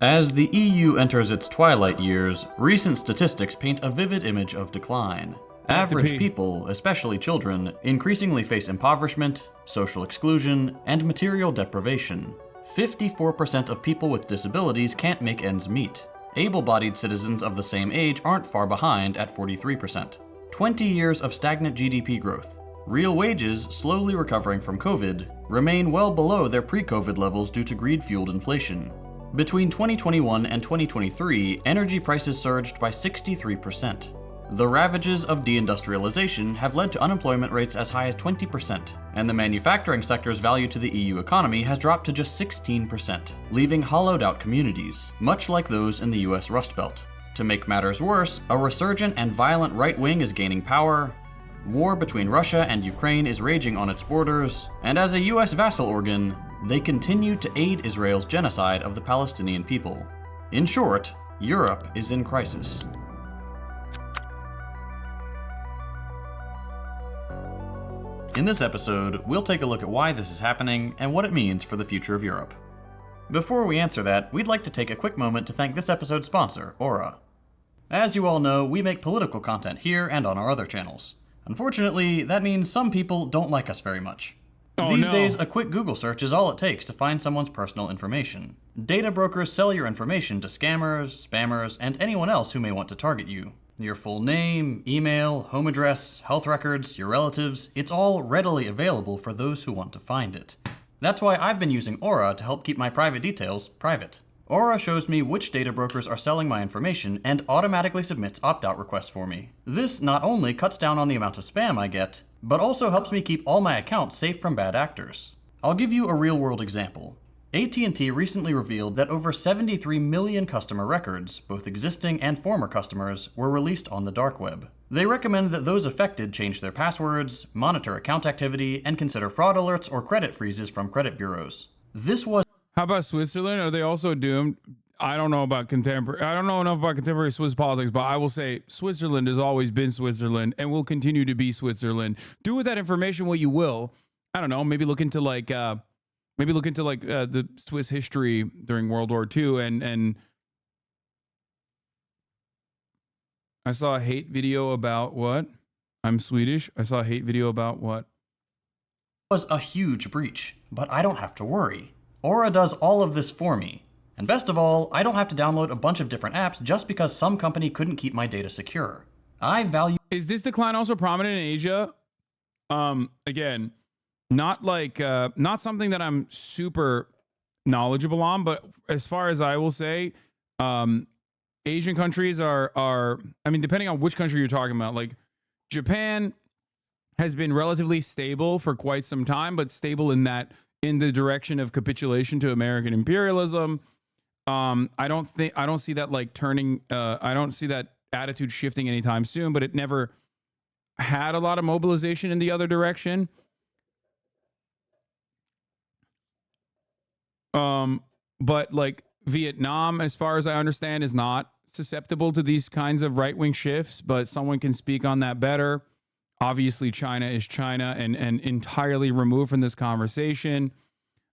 As the EU enters its twilight years, recent statistics paint a vivid image of decline. Average people, especially children, increasingly face impoverishment, social exclusion, and material deprivation. 54% of people with disabilities can't make ends meet. Able-bodied citizens of the same age aren't far behind at 43%. 20 years of stagnant GDP growth. Real wages, slowly recovering from COVID, remain well below their pre-COVID levels due to greed-fueled inflation. Between 2021 and 2023, energy prices surged by 63%. The ravages of deindustrialization have led to unemployment rates as high as 20%, and the manufacturing sector's value to the EU economy has dropped to just 16%, leaving hollowed out communities, much like those in the US Rust Belt. To make matters worse, a resurgent and violent right wing is gaining power, war between Russia and Ukraine is raging on its borders, and as a US vassal organ, they continue to aid Israel's genocide of the Palestinian people. In short, Europe is in crisis. In this episode, we'll take a look at why this is happening and what it means for the future of Europe. Before we answer that, we'd like to take a quick moment to thank this episode's sponsor, Aura. As you all know, we make political content here and on our other channels. Unfortunately, that means some people don't like us very much. These days, a quick Google search is all it takes to find someone's personal information. Data brokers sell your information to scammers, spammers, and anyone else who may want to target you. Your full name, email, home address, health records, your relatives, it's all readily available for those who want to find it. That's why I've been using Aura to help keep my private details private. Aura shows me which data brokers are selling my information and automatically submits opt-out requests for me. This not only cuts down on the amount of spam I get, but also helps me keep all my accounts safe from bad actors. I'll give you a real-world example. AT&T recently revealed that over 73 million customer records, both existing and former customers, were released on the dark web. They recommend that those affected change their passwords, monitor account activity, and consider fraud alerts or credit freezes from credit bureaus. How about Switzerland? Are they also doomed? I don't know about contemporary. I don't know enough about contemporary Swiss politics, but I will say Switzerland has always been Switzerland and will continue to be Switzerland. Do with that information what you will. I don't know. Maybe look into the Swiss history during World War II. And I saw a hate video about what? I'm Swedish. I saw a hate video about what? Was a huge breach, but I don't have to worry. Aura does all of this for me. And best of all, I don't have to download a bunch of different apps just because some company couldn't keep my data secure. I value... Is this decline also prominent in Asia? Again, not something that I'm super knowledgeable on, but as far as I will say, Asian countries are, I mean, depending on which country you're talking about, like Japan has been relatively stable for quite some time, but stable in the direction of capitulation to American imperialism. I don't see that like turning, I don't see that attitude shifting anytime soon, but it never had a lot of mobilization in the other direction. But like Vietnam, as far as I understand, is not susceptible to these kinds of right-wing shifts, but someone can speak on that better. Obviously, China is China and entirely removed from this conversation.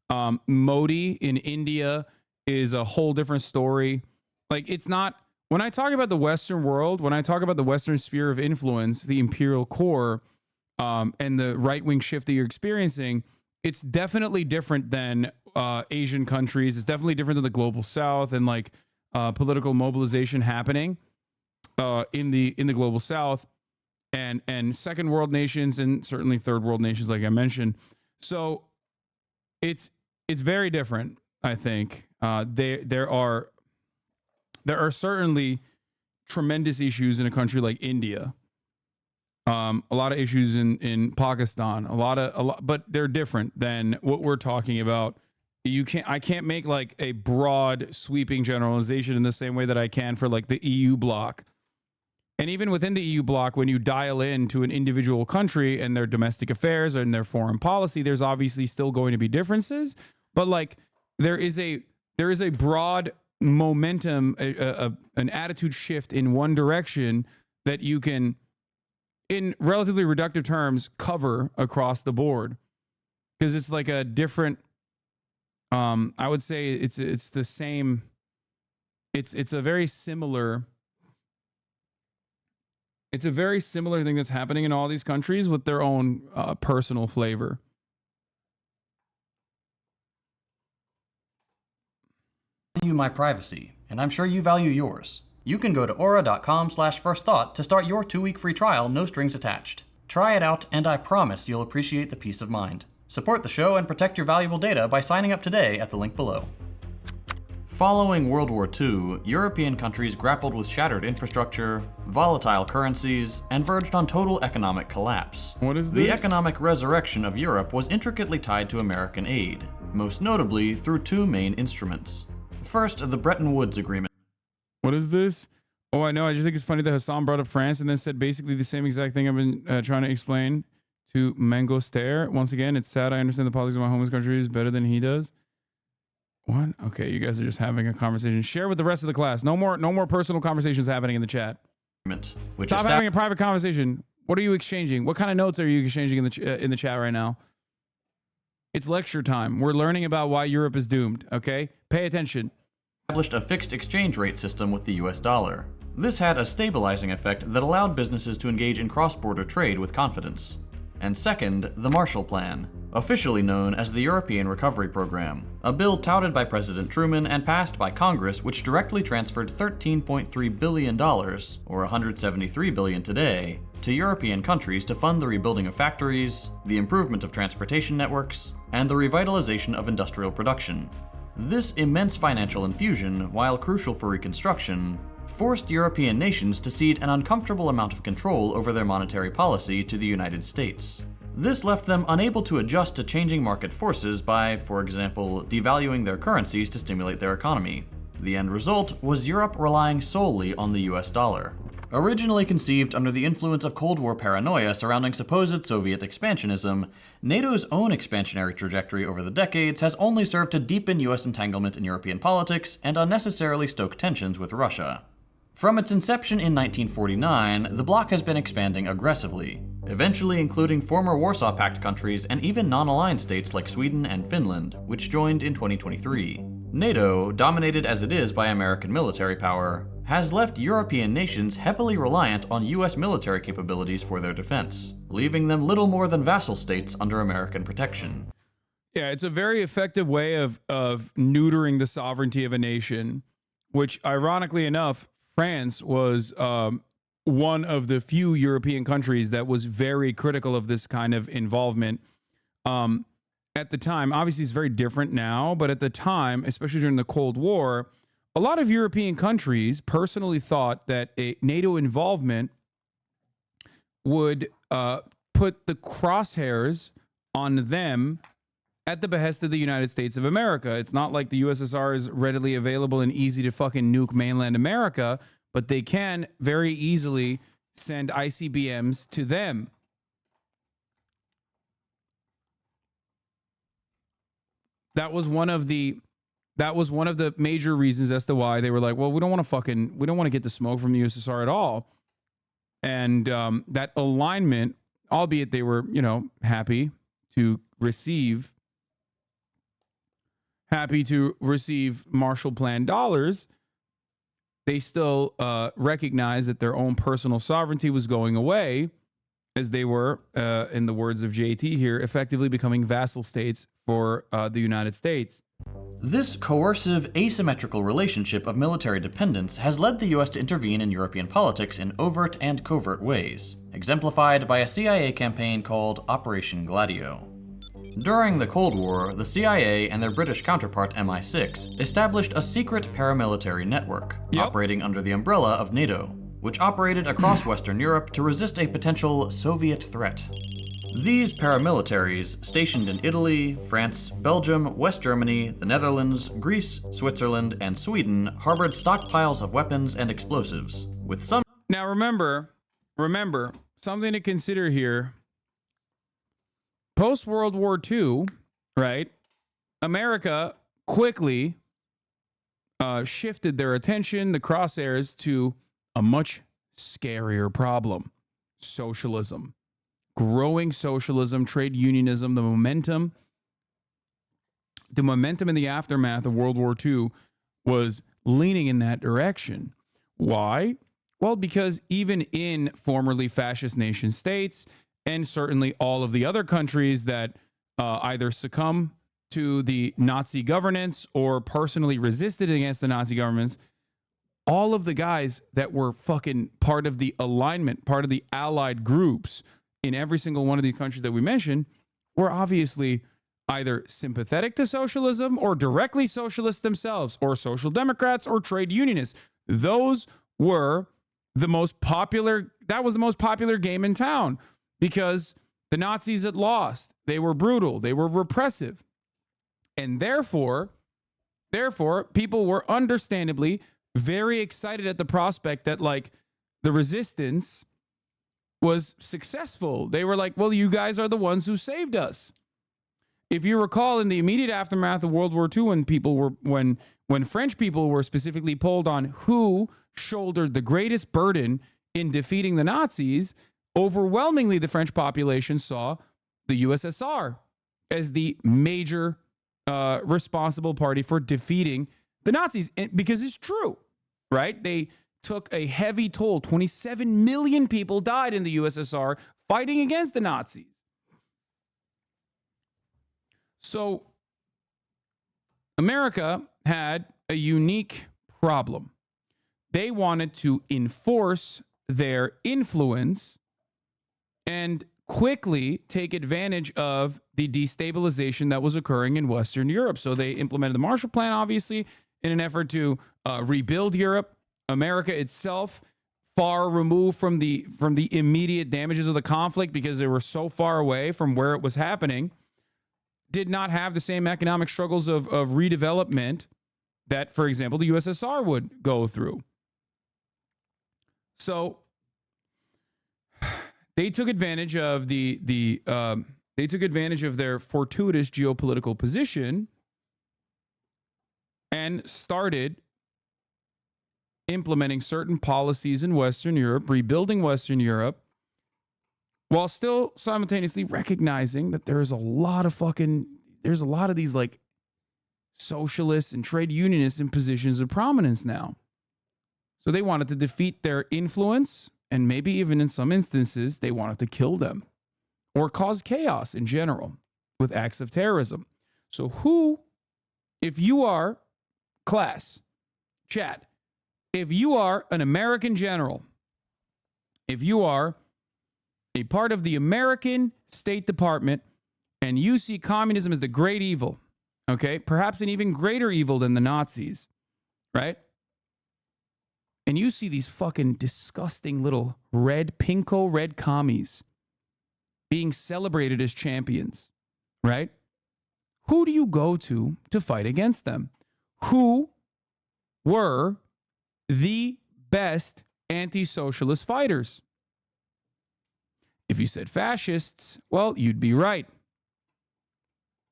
Modi in India is a whole different story. Like, it's not, when I talk about the Western world, when I talk about the Western sphere of influence, the imperial core, and the right-wing shift that you're experiencing, it's definitely different than Asian countries. It's definitely different than the global South and like political mobilization happening in the global South and second world nations and certainly third world nations, like I mentioned. So it's very different. I think there are certainly tremendous issues in a country like India. A lot of issues in Pakistan, a lot, but they're different than what we're talking about. I can't make like a broad sweeping generalization in the same way that I can for like the EU bloc. And even within the EU bloc, when you dial in to an individual country and their domestic affairs and their foreign policy, there's obviously still going to be differences, but like there is a broad momentum, an attitude shift in one direction that you can, in relatively reductive terms, cover across the board, because it's like a different, I would say it's the same It's a very similar. It's a very similar thing that's happening in all these countries with their own personal flavor. Value my privacy, and I'm sure you value yours. You can go to aura.com/firstthought to start your 2-week free trial, no strings attached. Try it out, and I promise you'll appreciate the peace of mind. Support the show and protect your valuable data by signing up today at the link below. Following World War II, European countries grappled with shattered infrastructure, volatile currencies, and verged on total economic collapse. What is this? The economic resurrection of Europe was intricately tied to American aid, most notably through 2 main instruments. First, the Bretton Woods Agreement. What is this? Oh, I know. I just think it's funny that Hasan brought up France and then said basically the same exact thing I've been trying to explain to Mangoster. Once again, it's sad. I understand the politics of my homeless country is better than he does. What? Okay, you guys are just having a conversation. Share with the rest of the class. No more personal conversations happening in the chat. Stop having a private conversation. What are you exchanging? What kind of notes are you exchanging in the chat right now? It's lecture time. We're learning about why Europe is doomed. Okay, pay attention. Established a fixed exchange rate system with the US dollar. This had a stabilizing effect that allowed businesses to engage in cross-border trade with confidence. And second, the Marshall Plan, officially known as the European Recovery Program, a bill touted by President Truman and passed by Congress which directly transferred $13.3 billion, or $173 billion today, to European countries to fund the rebuilding of factories, the improvement of transportation networks, and the revitalization of industrial production. This immense financial infusion, while crucial for reconstruction, forced European nations to cede an uncomfortable amount of control over their monetary policy to the United States. This left them unable to adjust to changing market forces by, for example, devaluing their currencies to stimulate their economy. The end result was Europe relying solely on the US dollar. Originally conceived under the influence of Cold War paranoia surrounding supposed Soviet expansionism, NATO's own expansionary trajectory over the decades has only served to deepen US entanglement in European politics and unnecessarily stoke tensions with Russia. From its inception in 1949, the bloc has been expanding aggressively, eventually including former Warsaw Pact countries and even non-aligned states like Sweden and Finland, which joined in 2023. NATO, dominated as it is by American military power, has left European nations heavily reliant on US military capabilities for their defense, leaving them little more than vassal states under American protection. Yeah, it's a very effective way of neutering the sovereignty of a nation, which ironically enough, France was one of the few European countries that was very critical of this kind of involvement. At the time, obviously it's very different now, but at the time, especially during the Cold War, a lot of European countries personally thought that a NATO involvement would put the crosshairs on them at the behest of the United States of America. It's not like the USSR is readily available and easy to fucking nuke mainland America, but they can very easily send ICBMs to them. That was one of the major reasons as to why they were like, well, we don't want to get the smoke from the USSR at all. And that alignment, albeit they were, happy to receive Marshall Plan dollars, they still recognized that their own personal sovereignty was going away, as they were, in the words of JT here, effectively becoming vassal states for the United States. This coercive, asymmetrical relationship of military dependence has led the US to intervene in European politics in overt and covert ways, exemplified by a CIA campaign called Operation Gladio. During the Cold War, the CIA and their British counterpart MI6 established a secret paramilitary network, operating under the umbrella of NATO, which operated across Western Europe to resist a potential Soviet threat. These paramilitaries, stationed in Italy, France, Belgium, West Germany, the Netherlands, Greece, Switzerland, and Sweden, harbored stockpiles of weapons and explosives, with some... Now remember, something to consider here. Post-World War II, right, America quickly shifted their attention, the crosshairs, to a much scarier problem: socialism. Growing socialism, trade unionism, the momentum in the aftermath of World War II was leaning in that direction. Why? Well, because even in formerly fascist nation states, and certainly all of the other countries that either succumb to the Nazi governance or personally resisted against the Nazi governments, all of the guys that were fucking part of the alignment, part of the allied groups in every single one of these countries that we mentioned were obviously either sympathetic to socialism or directly socialist themselves, or social democrats or trade unionists. Those were the most popular, that was the most popular game in town because the Nazis had lost. They were brutal. They were repressive. And therefore, people were understandably very excited at the prospect that like the resistance was successful. They were like, well, you guys are the ones who saved us. If you recall, in the immediate aftermath of World War II, when French people were specifically polled on who shouldered the greatest burden in defeating the Nazis, overwhelmingly the French population saw the USSR as the major responsible party for defeating the Nazis, because it's true, right? They took a heavy toll. 27 million people died in the USSR fighting against the Nazis. So America had a unique problem. They wanted to enforce their influence and quickly take advantage of the destabilization that was occurring in Western Europe. So they implemented the Marshall Plan, obviously, in an effort to rebuild Europe. America itself, far removed from the immediate damages of the conflict because they were so far away from where it was happening, did not have the same economic struggles of redevelopment that, for example, the USSR would go through. So they took advantage of they took advantage of their fortuitous geopolitical position and started implementing certain policies in Western Europe, rebuilding Western Europe, while still simultaneously recognizing that there's a lot of these like socialists and trade unionists in positions of prominence now. So they wanted to defeat their influence, and maybe even in some instances, they wanted to kill them or cause chaos in general with acts of terrorism. So who, if you are class, chat, if you are an American general, if you are a part of the American State Department and you see communism as the great evil, okay, perhaps an even greater evil than the Nazis, right? And you see these fucking disgusting little pinko red commies being celebrated as champions, right? Who do you go to fight against them? Who were the best anti-socialist fighters? If you said fascists, well, you'd be right.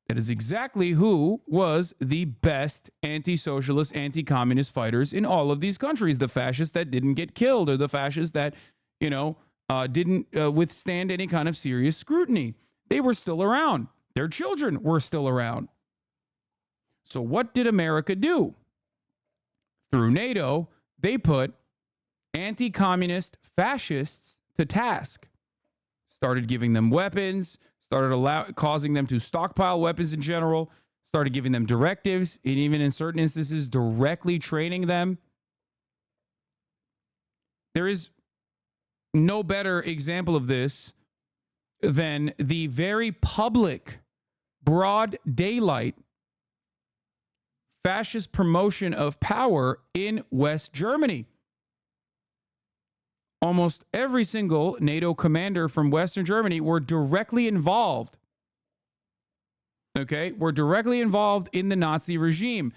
That is exactly who was the best anti-socialist, anti-communist fighters in all of these countries. The fascists that didn't get killed, or the fascists that, didn't withstand any kind of serious scrutiny. They were still around. Their children were still around. So what did America do? Through NATO, they put anti-communist fascists to task. Started giving them weapons, started causing them to stockpile weapons in general, started giving them directives, and even in certain instances, directly training them. There is no better example of this than the very public, broad daylight fascist promotion of power in West Germany. Almost every single NATO commander from Western Germany were directly involved. Okay, were directly involved in the Nazi regime,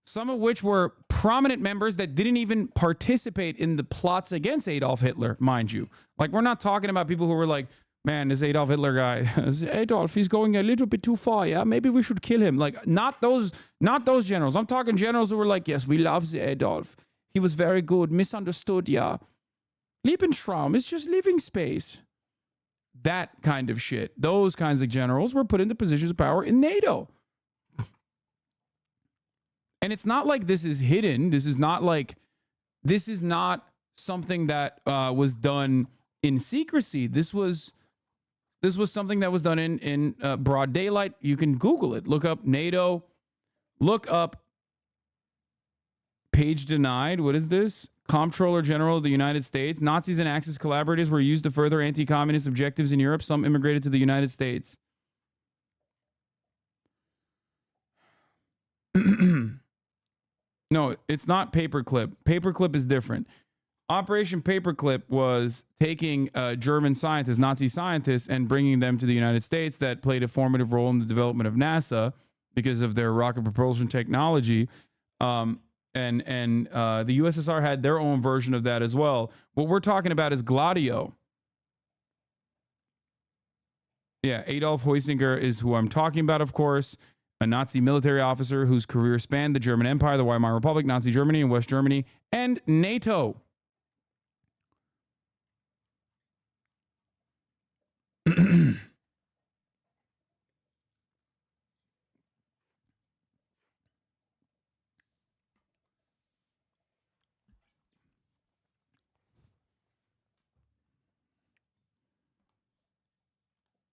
some of which were prominent members that didn't even participate in the plots against Adolf Hitler, mind you. Like, we're not talking about people who were like, man, this Adolf Hitler guy, Adolf, he's going a little bit too far. Yeah, maybe we should kill him. Like, not those generals. I'm talking generals who were like, yes, we love the Adolf. He was very good, misunderstood, yeah. Lebensraum is just living space. That kind of shit. Those kinds of generals were put into positions of power in NATO. And it's not like this is hidden. This is not something that was done in secrecy. This was something that was done in broad daylight. You can Google it. Look up NATO. Look up page denied. What is this? Comptroller General of the United States. Nazis and Axis collaborators were used to further anti-communist objectives in Europe. Some immigrated to the United States. No, it's not Paperclip. Paperclip is different. Operation Paperclip was taking German scientists, Nazi scientists, and bringing them to the United States that played a formative role in the development of NASA because of their rocket propulsion technology. And the USSR had their own version of that as well. What we're talking about is Gladio. Yeah, Adolf Heusinger is who I'm talking about, of course. A Nazi military officer whose career spanned the German Empire, the Weimar Republic, Nazi Germany, and West Germany, and NATO.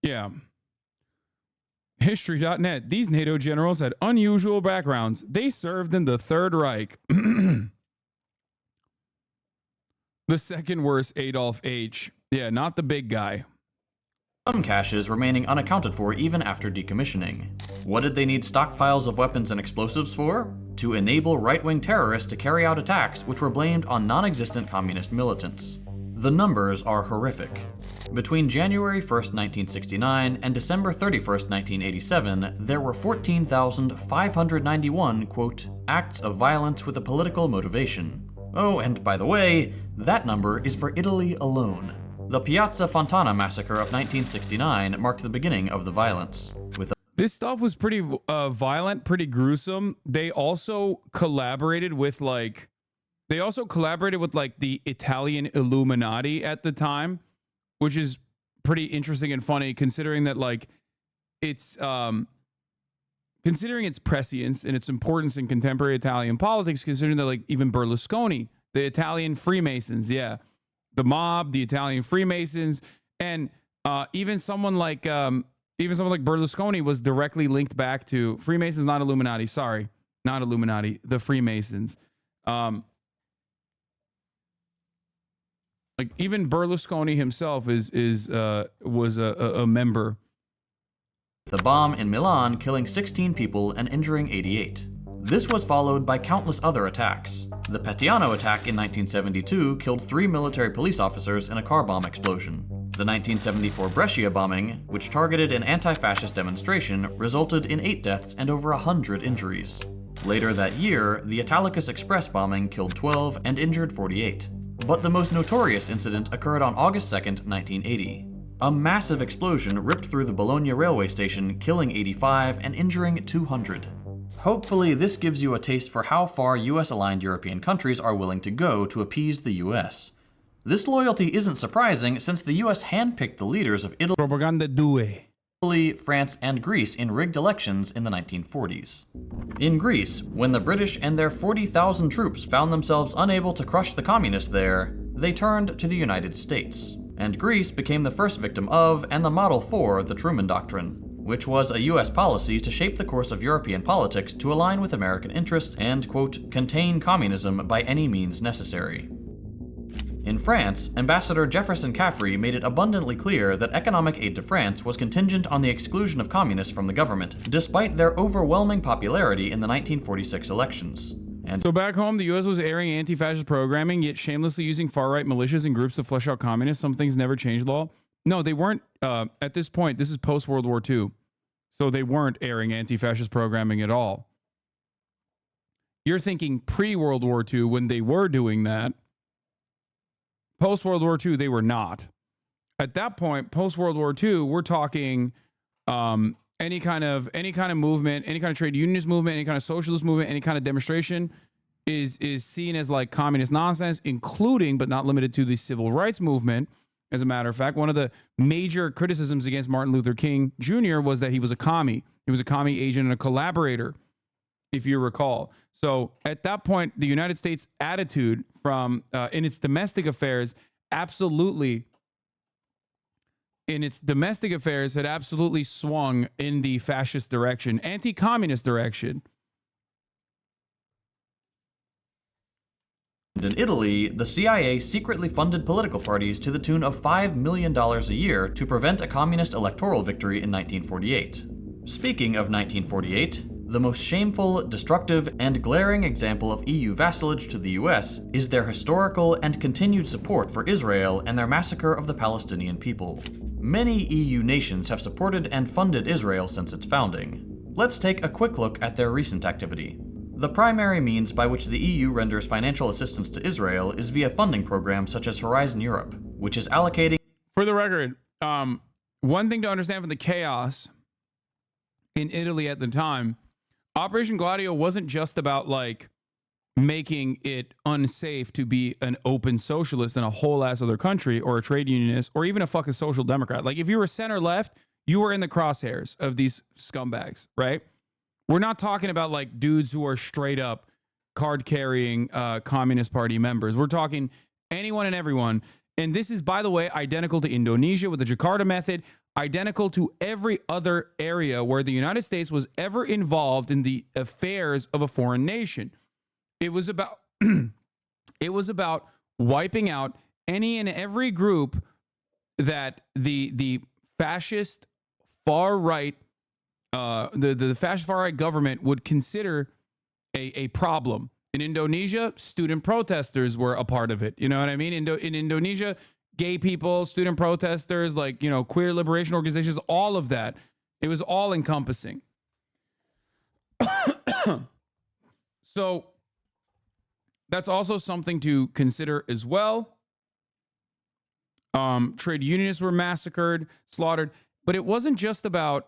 Yeah. History.net. These NATO generals had unusual backgrounds. They served in the Third Reich. The second worst Adolf H. Yeah, not the big guy. Some caches remaining unaccounted for even after decommissioning. What did they need stockpiles of weapons and explosives for? To enable right-wing terrorists to carry out attacks which were blamed on non-existent communist militants. The numbers are horrific. Between January 1st, 1969 and December 31st, 1987, there were 14,591, quote, acts of violence with a political motivation. Oh, and by the way, that number is for Italy alone. The Piazza Fontana massacre of 1969 marked the beginning of the violence. This stuff was pretty violent, pretty gruesome. They also collaborated with the Italian Illuminati at the time, which is pretty interesting and funny considering that it's considering its prescience and its importance in contemporary Italian politics, considering that even Berlusconi, the Italian Freemasons, yeah, the mob, the Italian Freemasons, and even someone like Berlusconi was directly linked back to Freemasons, not Illuminati. Sorry, not Illuminati, the Freemasons. Even Berlusconi himself was a member. The bomb in Milan killing 16 people and injuring 88. This was followed by countless other attacks. The Petiano attack in 1972 killed 3 military police officers in a car bomb explosion. The 1974 Brescia bombing, which targeted an anti-fascist demonstration, resulted in 8 deaths and over 100 injuries. Later that year, the Italicus Express bombing killed 12 and injured 48. But the most notorious incident occurred on August 2nd, 1980. A massive explosion ripped through the Bologna railway station, killing 85 and injuring 200. Hopefully this gives you a taste for how far US-aligned European countries are willing to go to appease the US. This loyalty isn't surprising since the US handpicked the leaders of Italy, France, and Greece in rigged elections in the 1940s. In Greece, when the British and their 40,000 troops found themselves unable to crush the communists there, they turned to the United States. And Greece became the first victim of and the model for the Truman Doctrine, which was a US policy to shape the course of European politics to align with American interests and, quote, contain communism by any means necessary. In France, Ambassador Jefferson Caffrey made it abundantly clear that economic aid to France was contingent on the exclusion of communists from the government, despite their overwhelming popularity in the 1946 elections. And so back home, the U.S. was airing anti-fascist programming, yet shamelessly using far-right militias and groups to flesh out communists. Some things never changed law. No, they weren't. At this point, this is post-World War II, so they weren't airing anti-fascist programming at all. You're thinking pre-World War II when they were doing that. Post-World War II, they were not. At that point, post-World War II, we're talking any kind of movement, any kind of trade unionist movement, any kind of socialist movement, any kind of demonstration is seen as like communist nonsense, including but not limited to the civil rights movement. As a matter of fact, one of the major criticisms against Martin Luther King Jr. was that he was a commie. He was a commie agent and a collaborator. if you recall. So at that point, the United States attitude from in its domestic affairs absolutely had absolutely swung in the fascist direction, anti-communist direction. In Italy, the CIA secretly funded political parties to the tune of $5 million a year to prevent a communist electoral victory in 1948. Speaking of 1948, the most shameful, destructive, and glaring example of EU vassalage to the US is their historical and continued support for Israel and their massacre of the Palestinian people. Many EU nations have supported and funded Israel since its founding. Let's take a quick look at their recent activity. The primary means by which the EU renders financial assistance to Israel is via funding programs such as Horizon Europe, which is allocating... For the record, one thing to understand from the chaos in Italy at the time, Operation Gladio wasn't just about like making it unsafe to be an open socialist in a whole ass other country or a trade unionist or even a fucking social democrat. Like if you were center left, you were in the crosshairs of these scumbags, right? We're not talking about like dudes who are straight up card carrying Communist Party members. We're talking anyone and everyone. And this is, by the way, identical to Indonesia with the Jakarta method, identical to every other area where the United States was ever involved in the affairs of a foreign nation. It was about wiping out any and every group that the fascist far right the fascist far right government would consider a problem. In Indonesia, student protesters were a part of it. You know what I mean? In Indonesia, gay people, student protesters, like, you know, queer liberation organizations, all of that. It was all encompassing. So that's also something to consider as well. Trade unionists were massacred, slaughtered, but it wasn't just about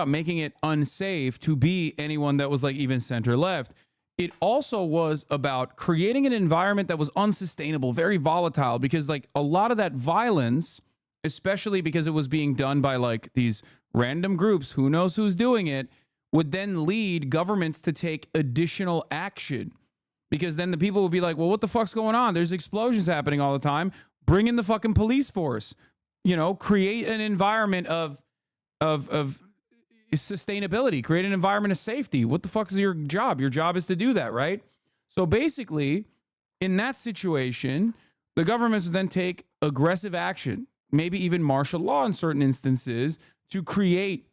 making it unsafe to be anyone that was like even center left. It also was about creating an environment that was unsustainable, very volatile, because like a lot of that violence, especially because it was being done by like these random groups, who knows who's doing it, would then lead governments to take additional action. Because then the people would be like, well, what the fuck's going on? There's explosions happening all the time. Bring in the fucking police force. You know, create an environment of sustainability, create an environment of safety. What the fuck is your job? Your job is to do that, right? So basically, in that situation, the governments would then take aggressive action, maybe even martial law in certain instances, to create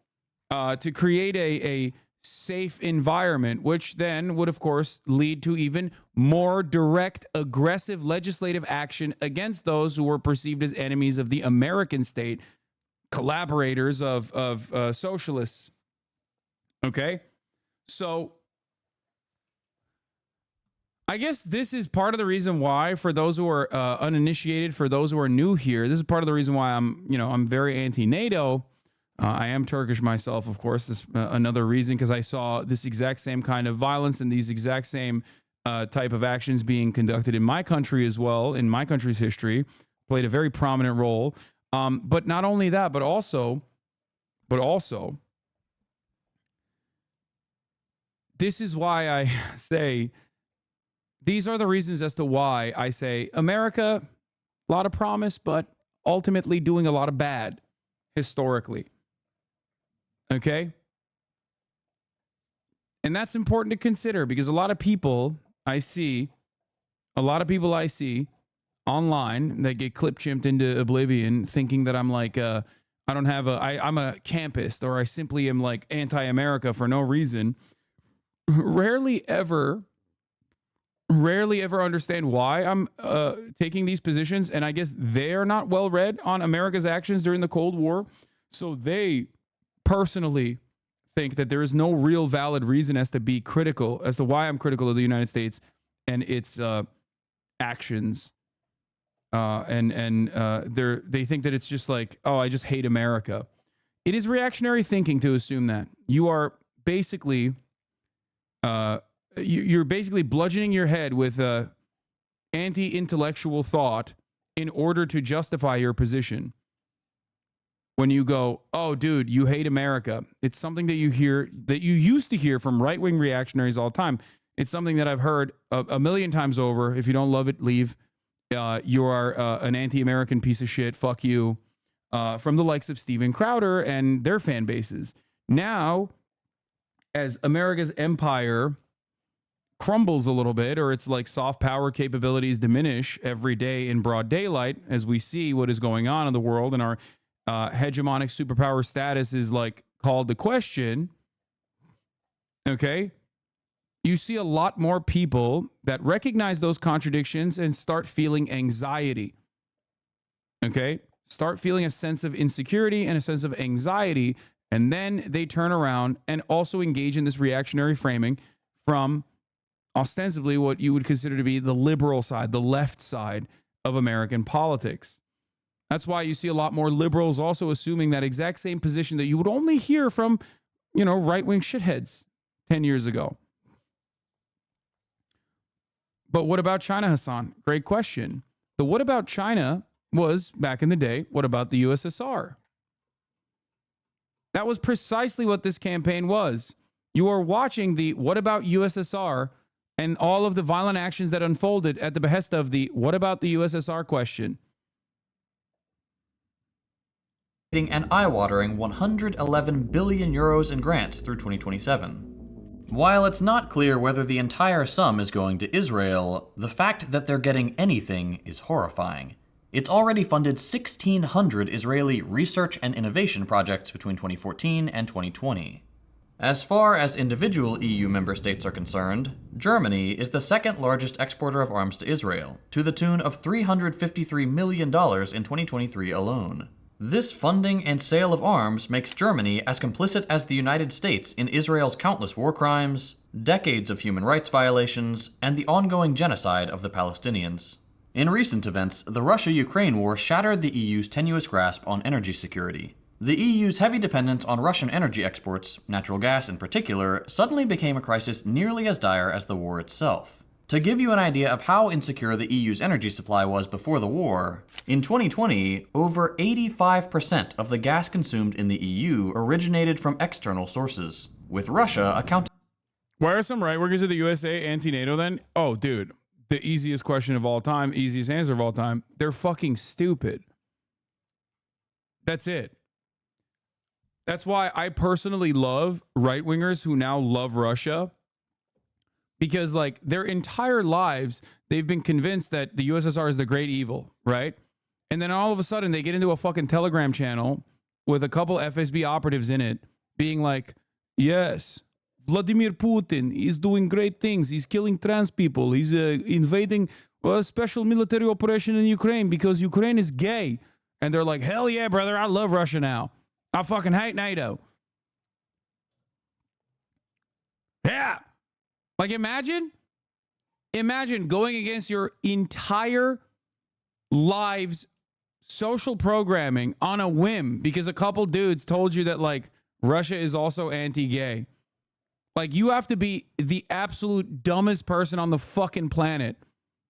a safe environment, which then would, of course, lead to even more direct, aggressive legislative action against those who were perceived as enemies of the American state, collaborators of socialists. Okay? So I guess this is part of the reason why, for those who are uninitiated, for those who are new here, this is part of the reason why I'm very anti-NATO. I am Turkish myself, of course. This another reason, because I saw this exact same kind of violence and these exact same type of actions being conducted in my country as well, in my country's history, played a very prominent role. But not only that, but also, this is why I say, these are the reasons as to why I say America, a lot of promise, but ultimately doing a lot of bad historically. Okay? And that's important to consider, because a lot of people I see online that get clip chimped into oblivion thinking that I'm like, I'm a campist, or I simply am like anti-America for no reason. Rarely ever understand why I'm taking these positions. And I guess they're not well read on America's actions during the Cold War. So they personally think that there is no real valid reason as to be critical, as to why I'm critical of the United States and its actions. They think that it's just like, oh, I just hate America. It is reactionary thinking to assume that. You are basically you're basically bludgeoning your head with anti-intellectual thought in order to justify your position. when you go, oh, dude, you hate America. It's something that you hear, that you used to hear from right-wing reactionaries all the time. It's something that I've heard a million times over. If you don't love it, leave. You are an anti-American piece of shit. Fuck you. From the likes of Steven Crowder and their fan bases. Now, as America's empire crumbles a little bit, or its like soft power capabilities diminish every day in broad daylight, as we see what is going on in the world, and our hegemonic superpower status is like called to question. Okay, you see a lot more people that recognize those contradictions and start feeling anxiety. Okay, start feeling a sense of insecurity and a sense of anxiety, and then they turn around and also engage in this reactionary framing from ostensibly what you would consider to be the liberal side, the left side of American politics. That's why you see a lot more liberals also assuming that exact same position that you would only hear from, you know, right-wing shitheads 10 years ago. But what about China, Hasan? Great question. The what about China was, back in the day, what about the USSR? That was precisely what this campaign was. You are watching the what about USSR and all of the violent actions that unfolded at the behest of the what about the USSR question. An eye-watering 111 billion euros in grants through 2027. While it's not clear whether the entire sum is going to Israel, the fact that they're getting anything is horrifying. It's already funded 1,600 Israeli research and innovation projects between 2014 and 2020. As far as individual EU member states are concerned, Germany is the second largest exporter of arms to Israel, to the tune of $353 million in 2023 alone. This funding and sale of arms makes Germany as complicit as the United States in Israel's countless war crimes, decades of human rights violations, and the ongoing genocide of the Palestinians. In recent events, the Russia-Ukraine war shattered the EU's tenuous grasp on energy security. The EU's heavy dependence on Russian energy exports, natural gas in particular, suddenly became a crisis nearly as dire as the war itself. To give you an idea of how insecure the EU's energy supply was before the war, in 2020, over 85% of the gas consumed in the EU originated from external sources, with Russia accounting. Why are some right-wingers of the USA anti-NATO then? Oh, dude, the easiest question of all time, easiest answer of all time. They're fucking stupid. That's it. That's why I personally love right-wingers who now love Russia, because like their entire lives, they've been convinced that the USSR is the great evil, right? And then all of a sudden they get into a fucking Telegram channel with a couple FSB operatives in it being like, yes, Vladimir Putin is doing great things. He's killing trans people. He's invading a special military operation in Ukraine because Ukraine is gay. And they're like, hell yeah, brother, I love Russia now. I fucking hate NATO. Yeah. Like imagine going against your entire lives social programming on a whim because a couple dudes told you that like Russia is also anti-gay. Like you have to be the absolute dumbest person on the fucking planet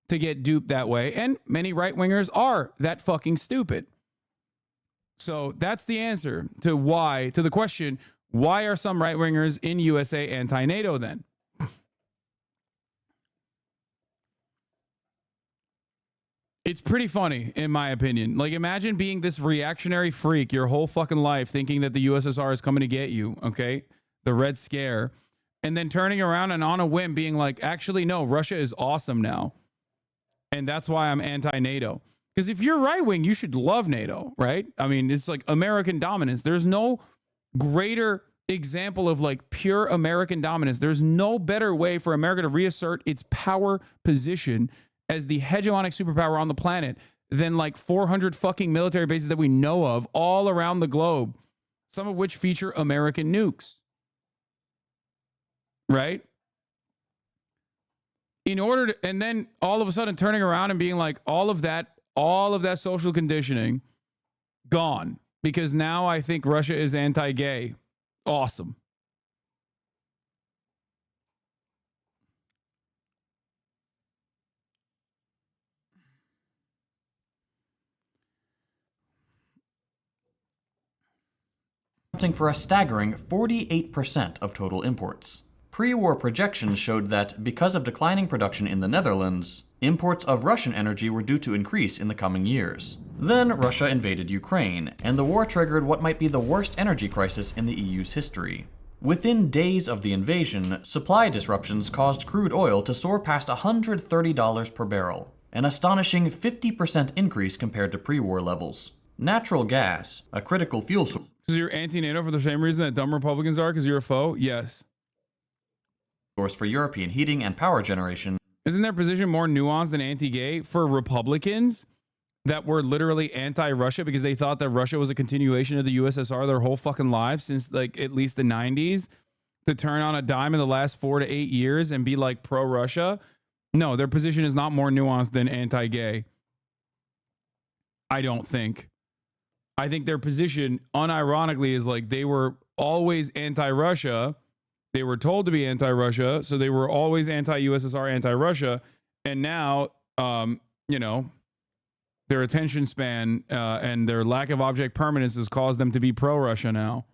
to get duped that way. And many right-wingers are that fucking stupid. So that's the answer to the question, why are some right-wingers in USA anti-NATO then? It's pretty funny, in my opinion. Like, imagine being this reactionary freak your whole fucking life, thinking that the USSR is coming to get you, okay? The Red Scare. And then turning around and on a whim being like, actually, no, Russia is awesome now. And that's why I'm anti-NATO. Because if you're right-wing, you should love NATO, right? I mean, it's like American dominance. There's no greater example of like pure American dominance. There's no better way for America to reassert its power position as the hegemonic superpower on the planet than like 400 fucking military bases that we know of all around the globe, some of which feature American nukes. Right? And then all of a sudden turning around and being like, all of that social conditioning gone because now I think Russia is anti-gay. Awesome. accounting for a staggering 48% of total imports. Pre-war projections showed that, because of declining production in the Netherlands, imports of Russian energy were due to increase in the coming years. Then Russia invaded Ukraine, and the war triggered what might be the worst energy crisis in the EU's history. Within days of the invasion, supply disruptions caused crude oil to soar past $130 per barrel, an astonishing 50% increase compared to pre-war levels. Natural gas, a critical fuel source. So you're anti-NATO for the same reason that dumb Republicans are, because you're a foe? Yes. For European heating and power generation. Isn't their position more nuanced than anti-gay for Republicans that were literally anti-Russia because they thought that Russia was a continuation of the USSR their whole fucking lives since like at least the 90s, to turn on a dime in the last 4 to 8 years and be like pro-Russia? No, their position is not more nuanced than anti-gay. I don't think. I think their position unironically is like they were always anti-Russia. They were told to be anti-Russia, so they were always anti-USSR, anti-Russia, and now, you know, their attention span and their lack of object permanence has caused them to be pro-Russia now.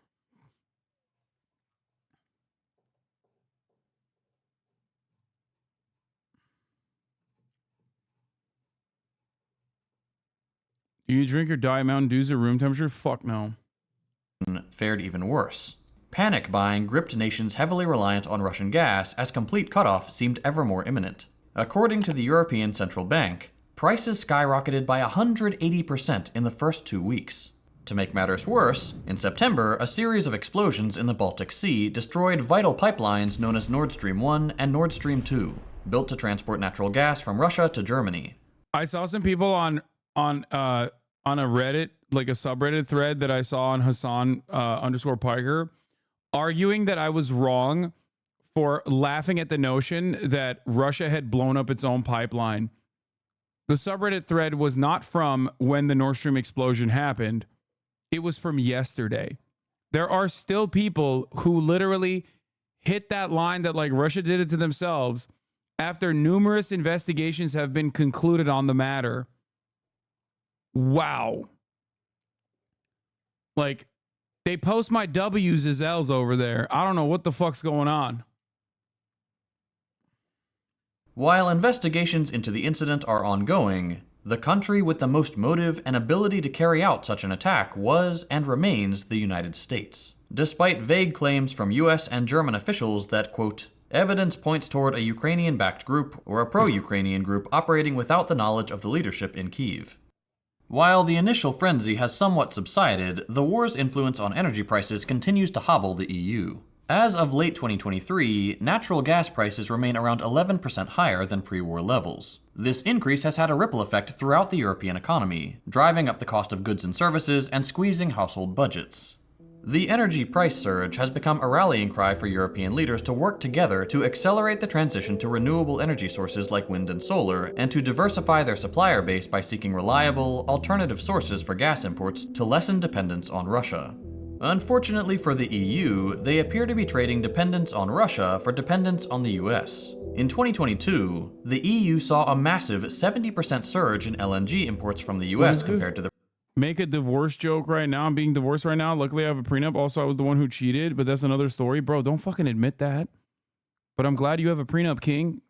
Do you drink or Diet Mountain Dews at room temperature? Fuck no. Fared even worse. Panic buying gripped nations heavily reliant on Russian gas as complete cutoff seemed ever more imminent. According to the European Central Bank, prices skyrocketed by 180% in the first 2 weeks. To make matters worse, in September, a series of explosions in the Baltic Sea destroyed vital pipelines known as Nord Stream 1 and Nord Stream 2, built to transport natural gas from Russia to Germany. I saw some people on a Reddit, like a subreddit thread that I saw on Hasan _Piker, arguing that I was wrong for laughing at the notion that Russia had blown up its own pipeline. The subreddit thread was not from when the Nord Stream explosion happened. It was from yesterday. There are still people who literally hit that line that like Russia did it to themselves after numerous investigations have been concluded on the matter. Wow. Like, they post my W's as L's over there. I don't know what the fuck's going on. While investigations into the incident are ongoing, the country with the most motive and ability to carry out such an attack was and remains the United States, despite vague claims from US and German officials that, quote, evidence points toward a Ukrainian-backed group or a pro-Ukrainian group operating without the knowledge of the leadership in Kyiv. While the initial frenzy has somewhat subsided, the war's influence on energy prices continues to hobble the EU. As of late 2023, natural gas prices remain around 11% higher than pre-war levels. This increase has had a ripple effect throughout the European economy, driving up the cost of goods and services and squeezing household budgets. The energy price surge has become a rallying cry for European leaders to work together to accelerate the transition to renewable energy sources like wind and solar, and to diversify their supplier base by seeking reliable, alternative sources for gas imports to lessen dependence on Russia. Unfortunately for the EU, they appear to be trading dependence on Russia for dependence on the US. In 2022, the EU saw a massive 70% surge in LNG imports from the US compared to the make a divorce joke right now. I'm being divorced right now. Luckily, I have a prenup. Also, I was the one who cheated, but that's another story. Bro, don't fucking admit that. But I'm glad you have a prenup, King.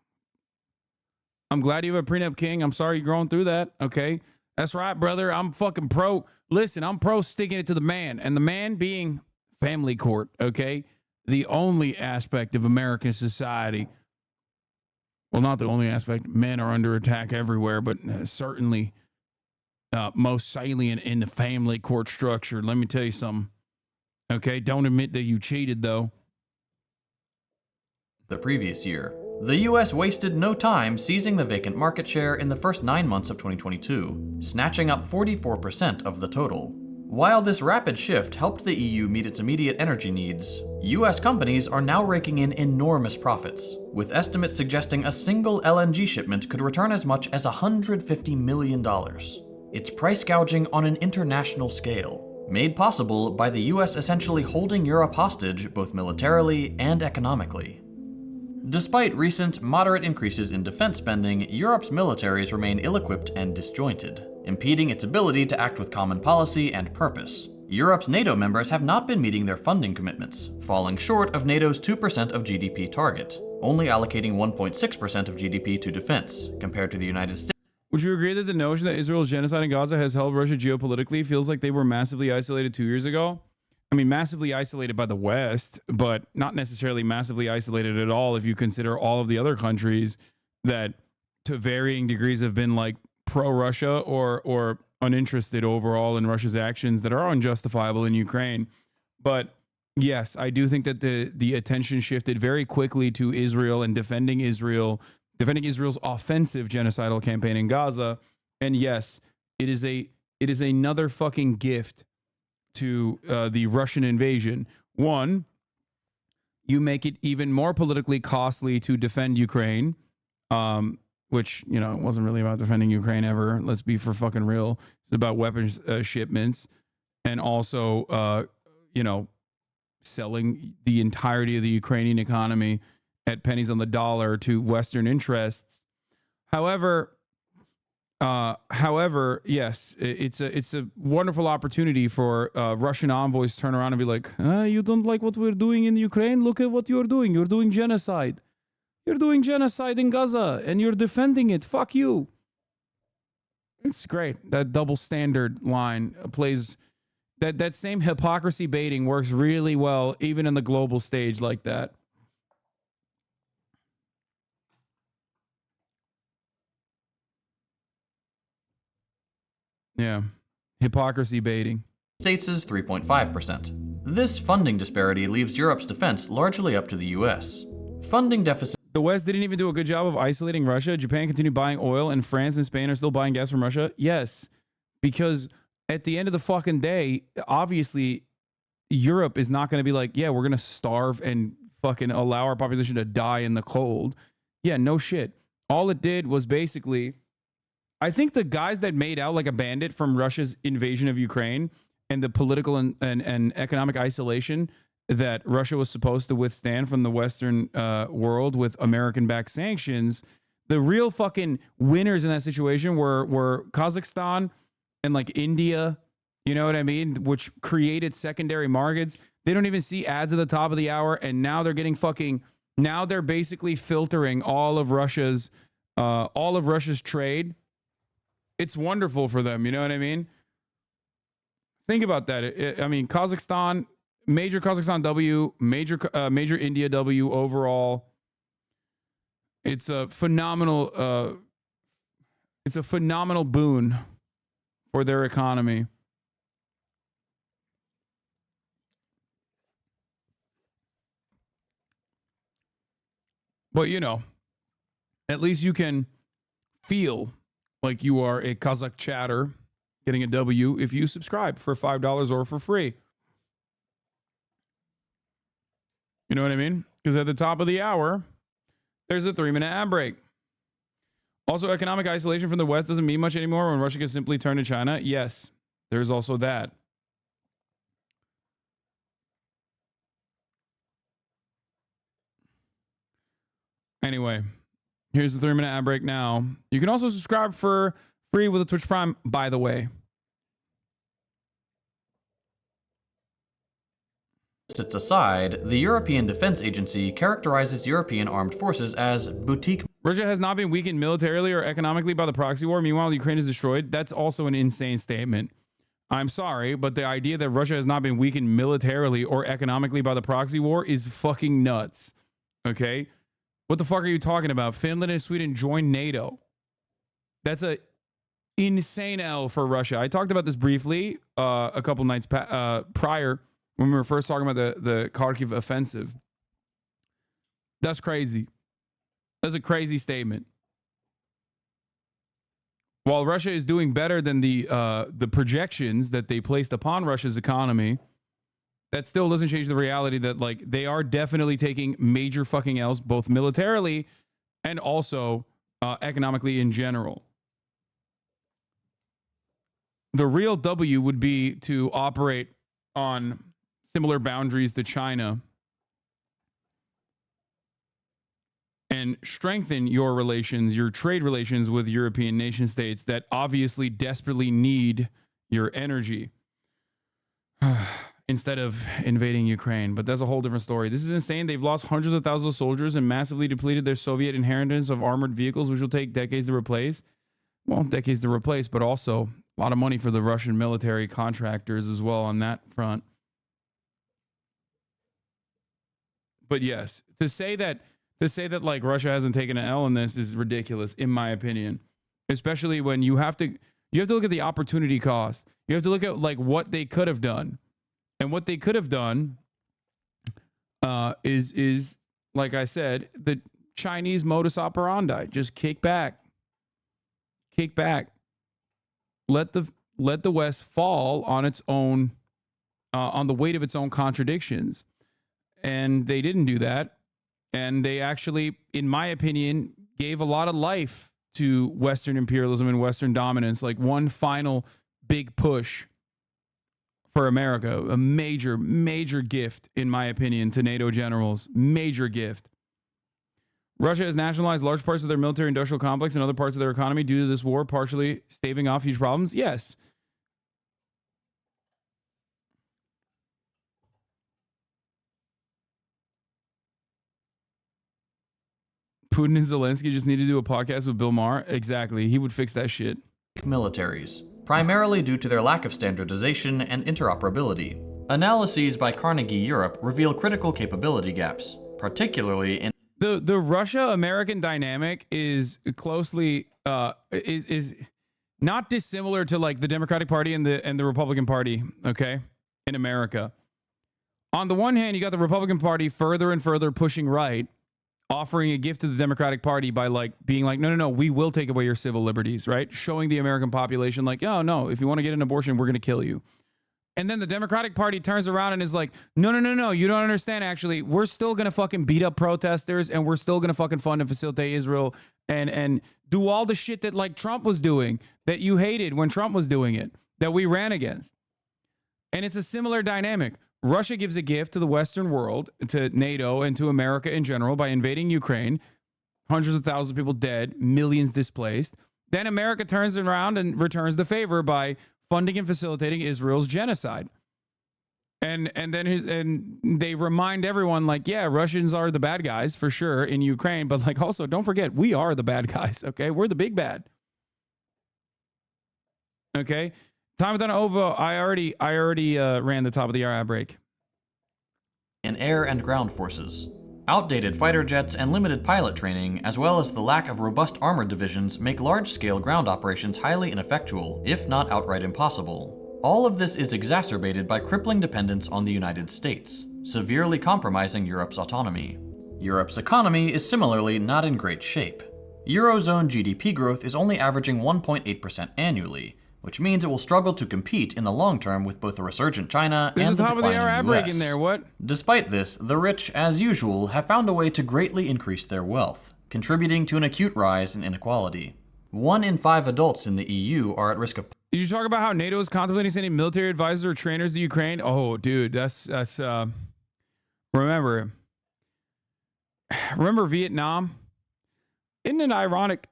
I'm glad you have a prenup, King. I'm sorry you're going through that, okay? That's right, brother. I'm fucking pro. Listen, I'm pro sticking it to the man. And the man being family court, okay? The only aspect of American society. Well, not the only aspect. Men are under attack everywhere, but certainly... most salient in the family court structure. Let me tell you something. Okay, don't admit that you cheated, though. The previous year, the US wasted no time seizing the vacant market share in the first 9 months of 2022, snatching up 44% of the total. While this rapid shift helped the EU meet its immediate energy needs, US companies are now raking in enormous profits, with estimates suggesting a single LNG shipment could return as much as $150 million. It's price gouging on an international scale, made possible by the US essentially holding Europe hostage both militarily and economically. Despite recent moderate increases in defense spending, Europe's militaries remain ill-equipped and disjointed, impeding its ability to act with common policy and purpose. Europe's NATO members have not been meeting their funding commitments, falling short of NATO's 2% of GDP target, only allocating 1.6% of GDP to defense, compared to the United States. Would you agree that the notion that Israel's genocide in Gaza has held Russia geopolitically feels like they were massively isolated 2 years ago? I mean, massively isolated by the West, but not necessarily massively isolated at all if you consider all of the other countries that, to varying degrees, have been like pro-Russia or uninterested overall in Russia's actions that are unjustifiable in Ukraine. But yes, I do think that the attention shifted very quickly to Israel and defending Israel's offensive genocidal campaign in Gaza. And yes, it is another fucking gift to the Russian invasion. One, you make it even more politically costly to defend Ukraine, which, you know, it wasn't really about defending Ukraine ever. Let's be for fucking real. It's about weapons shipments and also, you know, selling the entirety of the Ukrainian economy at pennies on the dollar to Western interests. However, yes, it's a wonderful opportunity for Russian envoys to turn around and be like, you don't like what we're doing in Ukraine? Look at what you're doing. You're doing genocide. You're doing genocide in Gaza and you're defending it. Fuck you. It's great. That double standard line plays, that same hypocrisy baiting works really well, even in the global stage like that. Yeah. Hypocrisy baiting. States is 3.5%. This funding disparity leaves Europe's defense largely up to the US. Funding deficit. The West didn't even do a good job of isolating Russia. Japan continued buying oil, and France and Spain are still buying gas from Russia. Yes, because at the end of the fucking day, obviously, Europe is not going to be like, yeah, we're going to starve and fucking allow our population to die in the cold. Yeah, no shit. All it did was basically, I think the guys that made out like a bandit from Russia's invasion of Ukraine and the political and economic isolation that Russia was supposed to withstand from the Western world with American-backed sanctions, the real fucking winners in that situation were Kazakhstan and like India, you know what I mean? Which created secondary markets. They don't even see ads at the top of the hour, and now they're getting now they're basically filtering all of Russia's trade. It's wonderful for them, you know what I mean? Think about that. I mean, Kazakhstan, major Kazakhstan W, major India W overall. It's a phenomenal boon for their economy. But you know, at least you can feel like you are a Kazakh chatter getting a W if you subscribe for $5 or for free. You know what I mean? Because at the top of the hour, there's a 3-minute ad break. Also, economic isolation from the West doesn't mean much anymore when Russia can simply turn to China. Yes, there's also that. Anyway, here's the 3-minute ad break now. You can also subscribe for free with a Twitch Prime, by the way. Aside, the European Defense Agency characterizes European armed forces as boutique. Russia has not been weakened militarily or economically by the proxy war. Meanwhile, Ukraine is destroyed. That's also an insane statement. I'm sorry, but the idea that Russia has not been weakened militarily or economically by the proxy war is fucking nuts. Okay? What the fuck are you talking about? Finland and Sweden joined NATO. That's a insane L for Russia. I talked about this briefly a couple nights prior when we were first talking about the Kharkiv offensive. That's crazy. That's a crazy statement. While Russia is doing better than the projections that they placed upon Russia's economy, that still doesn't change the reality that like they are definitely taking major fucking L's, both militarily and also economically in general. The real W would be to operate on similar boundaries to China and strengthen your relations, your trade relations with European nation states that obviously desperately need your energy. instead of invading Ukraine. But that's a whole different story. This is insane. They've lost hundreds of thousands of soldiers and massively depleted their Soviet inheritance of armored vehicles, which will take decades to replace. Well, decades to replace, but also a lot of money for the Russian military contractors as well on that front. But yes, to say that like Russia hasn't taken an L in this is ridiculous, in my opinion. Especially when you have to look at the opportunity cost. You have to look at like what they could have done. And what they could have done is like I said, the Chinese modus operandi. Just kick back. Let the West fall on its own, on the weight of its own contradictions. And they didn't do that. And they actually, in my opinion, gave a lot of life to Western imperialism and Western dominance, like one final big push for America. A major, major gift, in my opinion, to NATO generals. Major gift. Russia has nationalized large parts of their military industrial complex and other parts of their economy due to this war, partially staving off huge problems. Yes. Putin and Zelensky just need to do a podcast with Bill Maher. Exactly. He would fix that shit. Militaries, primarily due to their lack of standardization and interoperability. Analyses by Carnegie Europe reveal critical capability gaps, particularly in the Russia-American dynamic is closely is not dissimilar to like the Democratic Party and the Republican Party, okay, in America. On the one hand, you got the Republican Party further and further pushing right, offering a gift to the Democratic Party by like being like, no, we will take away your civil liberties, right? Showing the American population like, oh no, if you want to get an abortion, we're going to kill you. And then the Democratic Party turns around and is like, no, you don't understand. Actually, we're still going to fucking beat up protesters and we're still going to fucking fund and facilitate Israel and do all the shit that like Trump was doing that you hated when Trump was doing it, that we ran against. And it's a similar dynamic. Russia gives a gift to the Western world, to NATO and to America in general by invading Ukraine. Hundreds of thousands of people dead, millions displaced. Then America turns around and returns the favor by funding and facilitating Israel's genocide. And then they remind everyone like, yeah, Russians are the bad guys for sure in Ukraine, but like also don't forget we are the bad guys, okay? We're the big bad. Okay? Time is done over. I already ran the top of the hour ad break. In air and ground forces. Outdated fighter jets and limited pilot training, as well as the lack of robust armored divisions, make large-scale ground operations highly ineffectual, if not outright impossible. All of this is exacerbated by crippling dependence on the United States, severely compromising Europe's autonomy. Europe's economy is similarly not in great shape. Eurozone GDP growth is only averaging 1.8% annually, which means it will struggle to compete in the long term with both a resurgent China and the declining US. Break in there, what? Despite this, the rich, as usual, have found a way to greatly increase their wealth, contributing to an acute rise in inequality. 1 in 5 adults in the EU are at risk of... Did you talk about how NATO is contemplating sending military advisors or trainers to Ukraine? Oh, dude, that's remember Vietnam? Isn't it ironic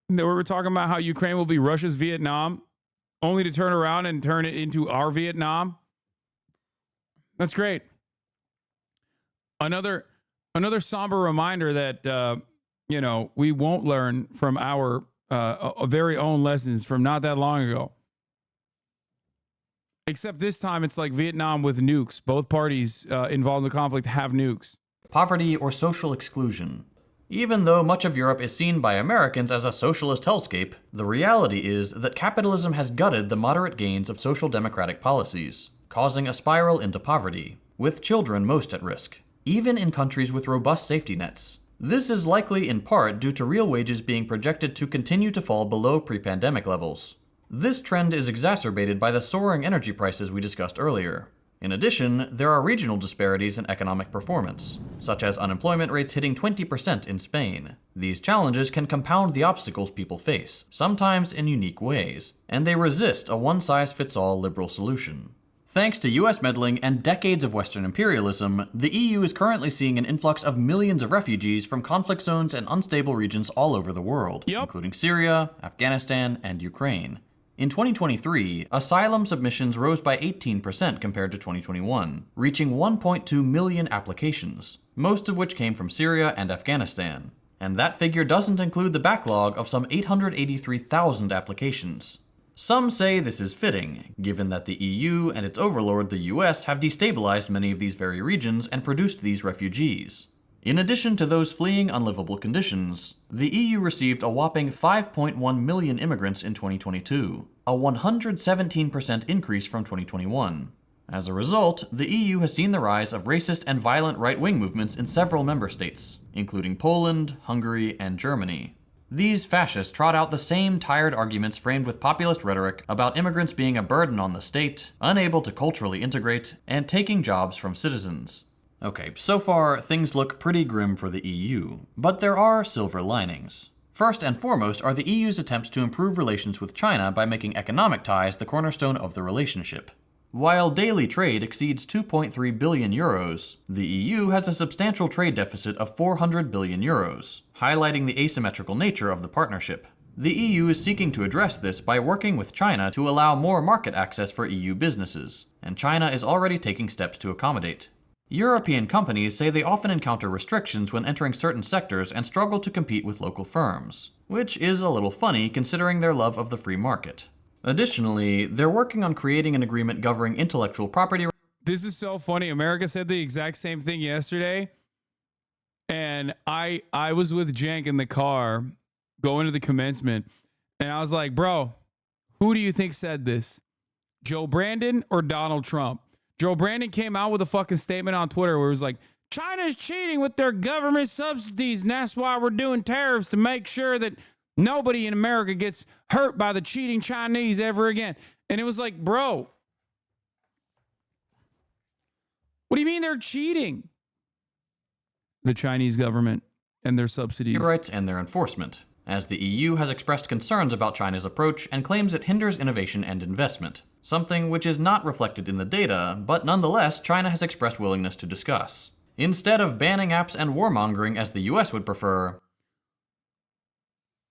that we were talking about how Ukraine will be Russia's Vietnam, only to turn around and turn it into our Vietnam? That's great. Another somber reminder that we won't learn from our very own lessons from not that long ago. Except this time it's like Vietnam with nukes. Both parties involved in the conflict have nukes. Poverty or social exclusion. Even though much of Europe is seen by Americans as a socialist hellscape, the reality is that capitalism has gutted the moderate gains of social democratic policies, causing a spiral into poverty, with children most at risk, even in countries with robust safety nets. This is likely in part due to real wages being projected to continue to fall below pre-pandemic levels. This trend is exacerbated by the soaring energy prices we discussed earlier. In addition, there are regional disparities in economic performance, such as unemployment rates hitting 20% in Spain. These challenges can compound the obstacles people face, sometimes in unique ways, and they resist a one-size-fits-all liberal solution. Thanks to US meddling and decades of Western imperialism, the EU is currently seeing an influx of millions of refugees from conflict zones and unstable regions all over the world, including Syria, Afghanistan, and Ukraine. In 2023, asylum submissions rose by 18% compared to 2021, reaching 1.2 million applications, most of which came from Syria and Afghanistan. And that figure doesn't include the backlog of some 883,000 applications. Some say this is fitting, given that the EU and its overlord, the US, have destabilized many of these very regions and produced these refugees. In addition to those fleeing unlivable conditions, the EU received a whopping 5.1 million immigrants in 2022, a 117% increase from 2021. As a result, the EU has seen the rise of racist and violent right-wing movements in several member states, including Poland, Hungary, and Germany. These fascists trot out the same tired arguments framed with populist rhetoric about immigrants being a burden on the state, unable to culturally integrate, and taking jobs from citizens. Okay, so far, things look pretty grim for the EU, but there are silver linings. First and foremost are the EU's attempts to improve relations with China by making economic ties the cornerstone of the relationship. While daily trade exceeds 2.3 billion euros, the EU has a substantial trade deficit of 400 billion euros, highlighting the asymmetrical nature of the partnership. The EU is seeking to address this by working with China to allow more market access for EU businesses, and China is already taking steps to accommodate. European companies say they often encounter restrictions when entering certain sectors and struggle to compete with local firms, which is a little funny considering their love of the free market. Additionally, they're working on creating an agreement governing intellectual property. This is so funny. America said the exact same thing yesterday. And I was with Jank in the car going to the commencement. And I was like, bro, who do you think said this? Joe Brandon or Donald Trump? Joe Brandon came out with a fucking statement on Twitter where it was like, China's cheating with their government subsidies, and that's why we're doing tariffs to make sure that nobody in America gets hurt by the cheating Chinese ever again. And it was like, bro, what do you mean they're cheating? The Chinese government and their subsidies. Rights and their enforcement, as the EU has expressed concerns about China's approach and claims it hinders innovation and investment, something which is not reflected in the data, but nonetheless China has expressed willingness to discuss. Instead of banning apps and warmongering as the US would prefer,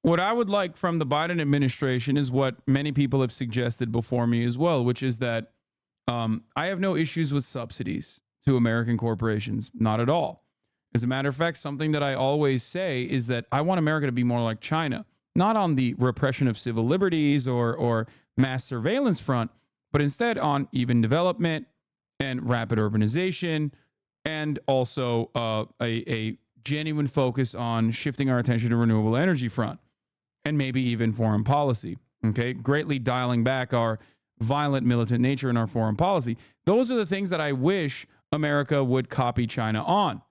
what I would like from the Biden administration is what many people have suggested before me as well, which is that I have no issues with subsidies to American corporations, not at all. As a matter of fact, something that I always say is that I want America to be more like China, not on the repression of civil liberties or mass surveillance front, but instead on even development and rapid urbanization, and also a genuine focus on shifting our attention to renewable energy front, and maybe even foreign policy, okay? Greatly dialing back our violent militant nature in our foreign policy. Those are the things that I wish America would copy China on.